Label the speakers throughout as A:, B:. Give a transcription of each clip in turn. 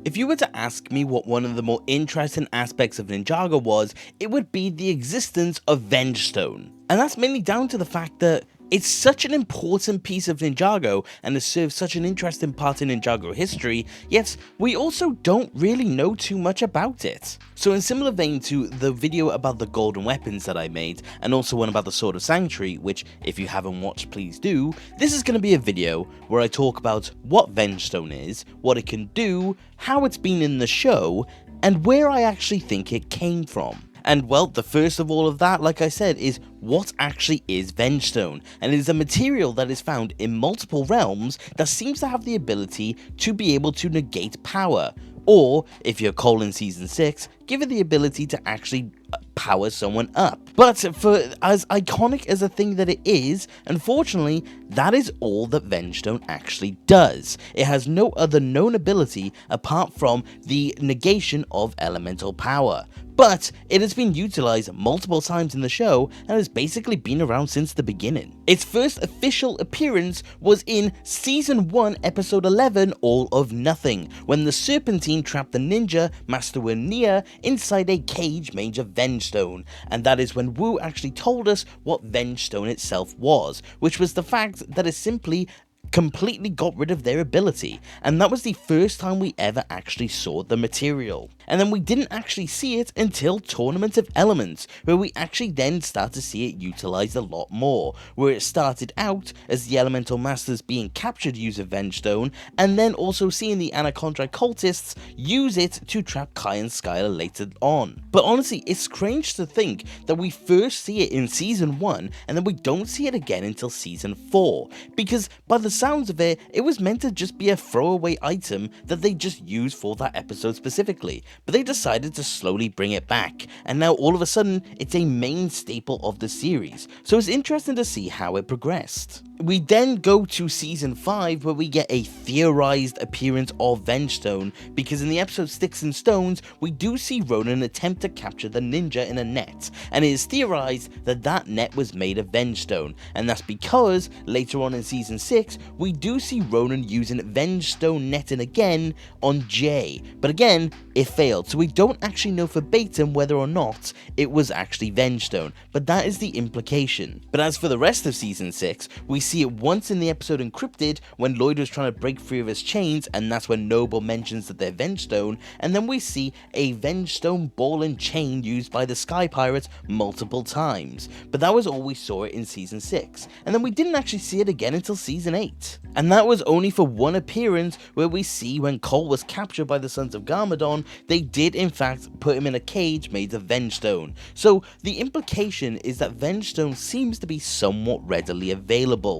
A: If you were to ask me what one of the more interesting aspects of Ninjago was, it would be the existence of Vengestone. And that's mainly down to the fact that it's such an important piece of Ninjago and has served such an interesting part in Ninjago history, yet we also don't really know too much about it. So in similar vein to the video about the golden weapons that I made, and also one about the Sword of Sanctuary, which if you haven't watched please do, this is going to be a video where I talk about what Vengestone is, what it can do, how it's been in the show, and where I actually think it came from. And well, the first of all of that, like I said, is what actually is Vengestone, and it is a material that is found in multiple realms that seems to have the ability to be able to negate power, or, if you're Cole in Season 6, give it the ability to actually power someone up. But for as iconic as a thing that it is, unfortunately, that is all that Vengestone actually does. It has no other known ability apart from the negation of elemental power. But it has been utilized multiple times in the show and has basically been around since the beginning. Its first official appearance was in Season 1, Episode 11, All of Nothing, when the Serpentine trapped the ninja, Master Nia, inside a cage made of Vengestone, and that is when Wu actually told us what Vengestone itself was, which was the fact that it simply completely got rid of their ability, and that was the first time we ever actually saw the material. And then we didn't actually see it until Tournament of Elements, where we actually then start to see it utilized a lot more, where it started out as the Elemental Masters being captured using Vengestone, and then also seeing the Anaconda cultists use it to trap Kai and Skylar later on. But honestly, it's strange to think that we first see it in Season 1, and then we don't see it again until Season 4, because by the sounds of it, it was meant to just be a throwaway item that they just used for that episode specifically, but they decided to slowly bring it back, and now all of a sudden, it's a main staple of the series, so it's interesting to see how it progressed. We then go to Season 5, where we get a theorized appearance of Vengestone, because in the episode Sticks and Stones, we do see Ronan attempt to capture the ninja in a net, and it is theorized that that net was made of Vengestone, and that's because, later on in Season 6, we do see Ronan using Vengestone netting again on Jay, but again, it failed, so we don't actually know verbatim whether or not it was actually Vengestone, but that is the implication. But as for the rest of Season 6, we see it once in the episode Encrypted, when Lloyd was trying to break free of his chains, and that's when Noble mentions that they're Vengestone, and then we see a Vengestone ball and chain used by the Sky Pirates multiple times, but that was all we saw it in Season 6, and then we didn't actually see it again until Season 8. And that was only for one appearance, where we see when Cole was captured by the Sons of Garmadon, they did in fact put him in a cage made of Vengestone. So the implication is that Vengestone seems to be somewhat readily available.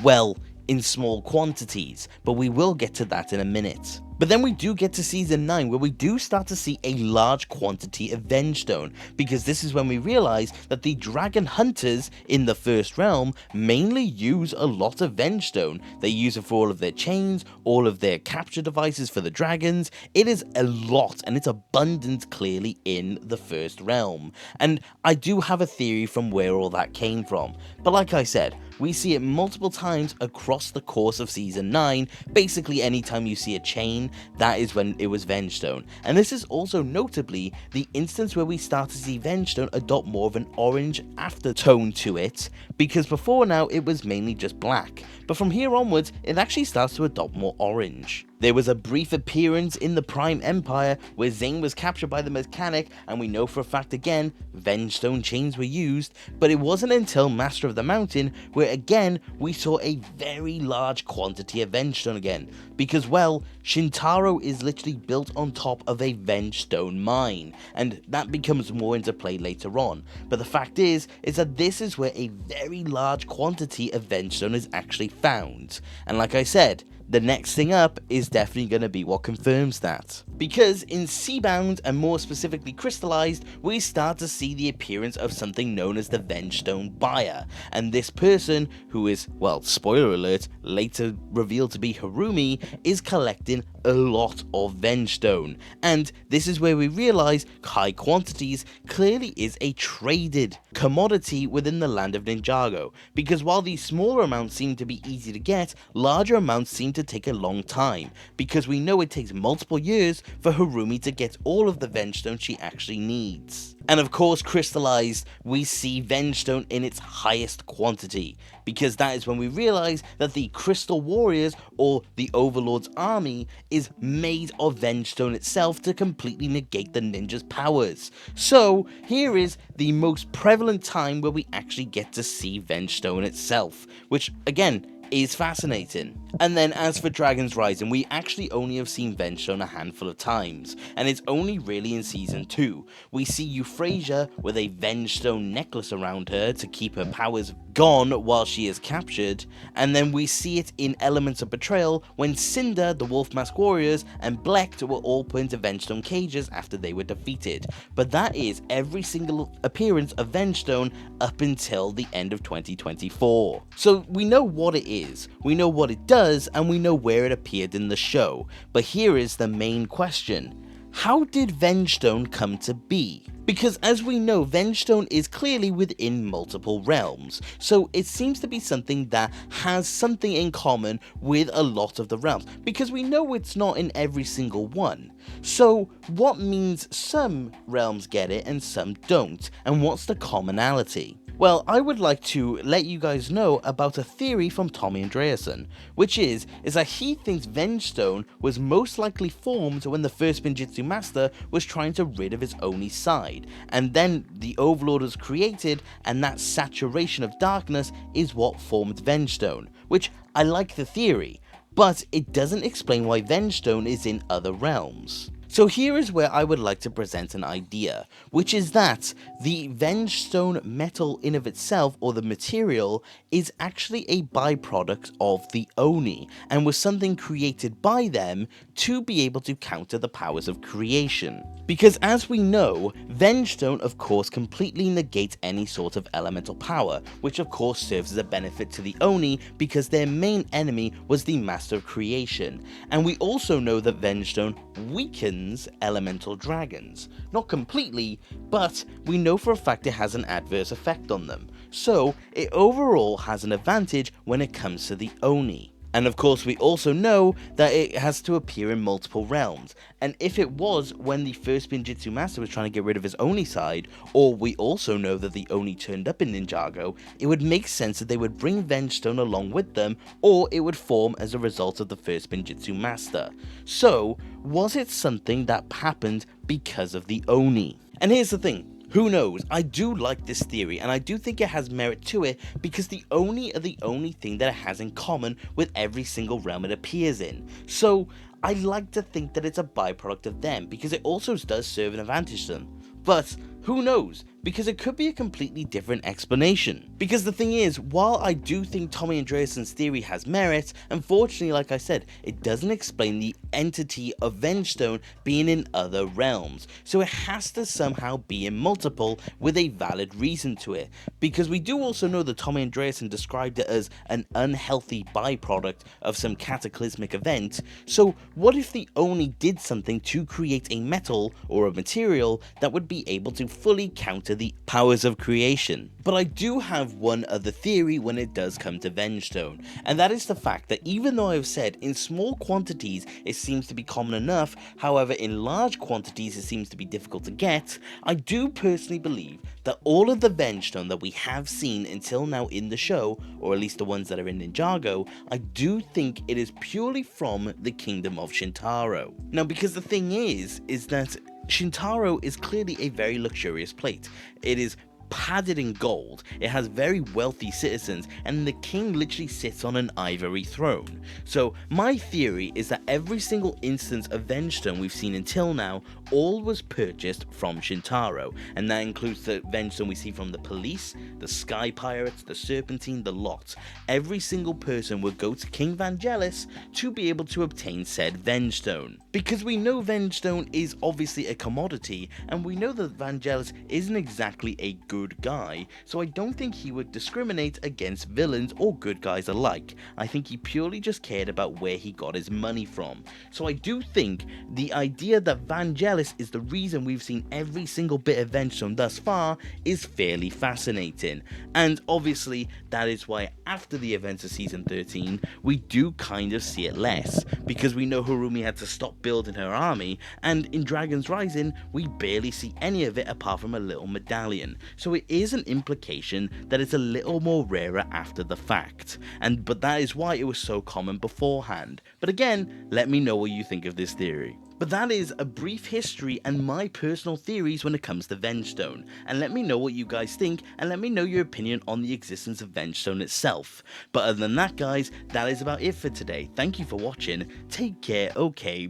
A: Well, in small quantities, but we will get to that in a minute. But then we do get to Season 9, where we do start to see a large quantity of Vengestone, because this is when we realize that the dragon hunters in the first realm mainly use a lot of Vengestone. They use it for all of their chains, all of their capture devices for the dragons. It is a lot, and it's abundant clearly in the first realm. And I do have a theory from where all that came from, but like I said, we see it multiple times across the course of Season 9. Basically, anytime you see a chain, that is when it was Vengestone. And this is also notably the instance where we start to see Vengestone adopt more of an orange aftertone to it, because before now it was mainly just black, but from here onwards it actually starts to adopt more orange. There was a brief appearance in the Prime Empire where Zane was captured by the mechanic, and we know for a fact again Vengestone chains were used, but it wasn't until Master of the Mountain where again we saw a very large quantity of Vengestone again, because well, Shintaro is literally built on top of a Vengestone mine, and that becomes more into play later on, but the fact is that this is where a very large quantity of Vengestone is actually found, and like I said, the next thing up is definitely going to be what confirms that. Because in Seabound, and more specifically Crystallized, we start to see the appearance of something known as the Vengestone Buyer, and this person, who is, well, spoiler alert, later revealed to be Harumi, is collecting a lot of Vengestone, and this is where we realize high quantities clearly is a traded commodity within the land of Ninjago, because while these smaller amounts seem to be easy to get, larger amounts seem to take a long time, because we know it takes multiple years for Harumi to get all of the Vengestone she actually needs. And of course, crystallized, we see Vengestone in its highest quantity, because that is when we realize that the Crystal Warriors, or the Overlord's army, is made of Vengestone itself to completely negate the ninja's powers. So here is the most prevalent time where we actually get to see Vengestone itself, which again is fascinating. And then as for Dragon's Rising, we actually only have seen Vengestone a handful of times, and it's only really in season 2. We see Euphrasia with a Vengestone necklace around her to keep her powers gone while she is captured, and then we see it in Elements of Betrayal when Cinder, the Wolf Mask Warriors, and Blecht were all put into Vengestone cages after they were defeated. But that is every single appearance of Vengestone up until the end of 2024. So we know what it is, we know what it does, and we know where it appeared in the show. But here is the main question. How did Vengestone come to be? Because as we know, Vengestone is clearly within multiple realms, so it seems to be something that has something in common with a lot of the realms, because we know it's not in every single one. So what means some realms get it and some don't, and what's the commonality? Well, I would like to let you guys know about a theory from Tommy Andreasen, which is that he thinks Vengestone was most likely formed when the first Ninjitsu Master was trying to rid of his Oni side, and then the Overlord was created, and that saturation of darkness is what formed Vengestone, which I like the theory, but it doesn't explain why Vengestone is in other realms. So here is where I would like to present an idea, which is that the Vengestone metal in of itself, or the material, is actually a byproduct of the Oni, and was something created by them to be able to counter the powers of creation. Because as we know, Vengestone of course completely negates any sort of elemental power, which of course serves as a benefit to the Oni because their main enemy was the Master of Creation, and we also know that Vengestone weakens elemental dragons. Not completely, but we know for a fact it has an adverse effect on them, so it overall has an advantage when it comes to the Oni. And of course we also know that it has to appear in multiple realms, and if it was when the first Ninjitsu Master was trying to get rid of his Oni side, or we also know that the Oni turned up in Ninjago, it would make sense that they would bring Vengestone along with them, or it would form as a result of the first Ninjitsu Master. So, was it something that happened because of the Oni? And here's the thing. Who knows? I do like this theory, and I do think it has merit to it, because the Oni are the only thing that it has in common with every single realm it appears in. So I like to think that it's a byproduct of them, because it also does serve an advantage to them. But who knows? Because it could be a completely different explanation. Because the thing is, while I do think Tommy Andreasen's theory has merit, unfortunately, like I said, it doesn't explain the entity of Vengestone being in other realms. So it has to somehow be in multiple with a valid reason to it. Because we do also know that Tommy Andreasen described it as an unhealthy byproduct of some cataclysmic event. So what if the Oni did something to create a metal or a material that would be able to fully counter the powers of creation? But I do have one other theory when it does come to Vengestone, and that is the fact that even though I've said in small quantities it seems to be common enough, however in large quantities it seems to be difficult to get, I do personally believe that all of the Vengestone that we have seen until now in the show, or at least the ones that are in Ninjago, I do think it is purely from the kingdom of Shintaro. Now, because the thing is that Shintaro is clearly a very luxurious plate. It is padded in gold, it has very wealthy citizens, and the king literally sits on an ivory throne. So my theory is that every single instance of Vengestone we've seen until now all was purchased from Shintaro, and that includes the Vengestone we see from the police, the sky pirates, the serpentine, the lot. Every single person would go to King Vangelis to be able to obtain said Vengestone. Because we know Vengestone is obviously a commodity, and we know that Vangelis isn't exactly a good good guy, so I don't think he would discriminate against villains or good guys alike. I think he purely just cared about where he got his money from. So I do think the idea that Vangelis is the reason we've seen every single bit of Vengestone thus far is fairly fascinating, and obviously that is why after the events of season 13 we do kind of see it less, because we know Harumi had to stop building her army, and in Dragon's Rising we barely see any of it apart from a little medallion, so it is an implication that it's a little more rarer after the fact, but that is why it was so common beforehand. But again, let me know what you think of this theory. But that is a brief history and my personal theories when it comes to Vengestone, and let me know what you guys think, and let me know your opinion on the existence of Vengestone itself. But other than that guys, that is about it for today. Thank you for watching, take care, okay,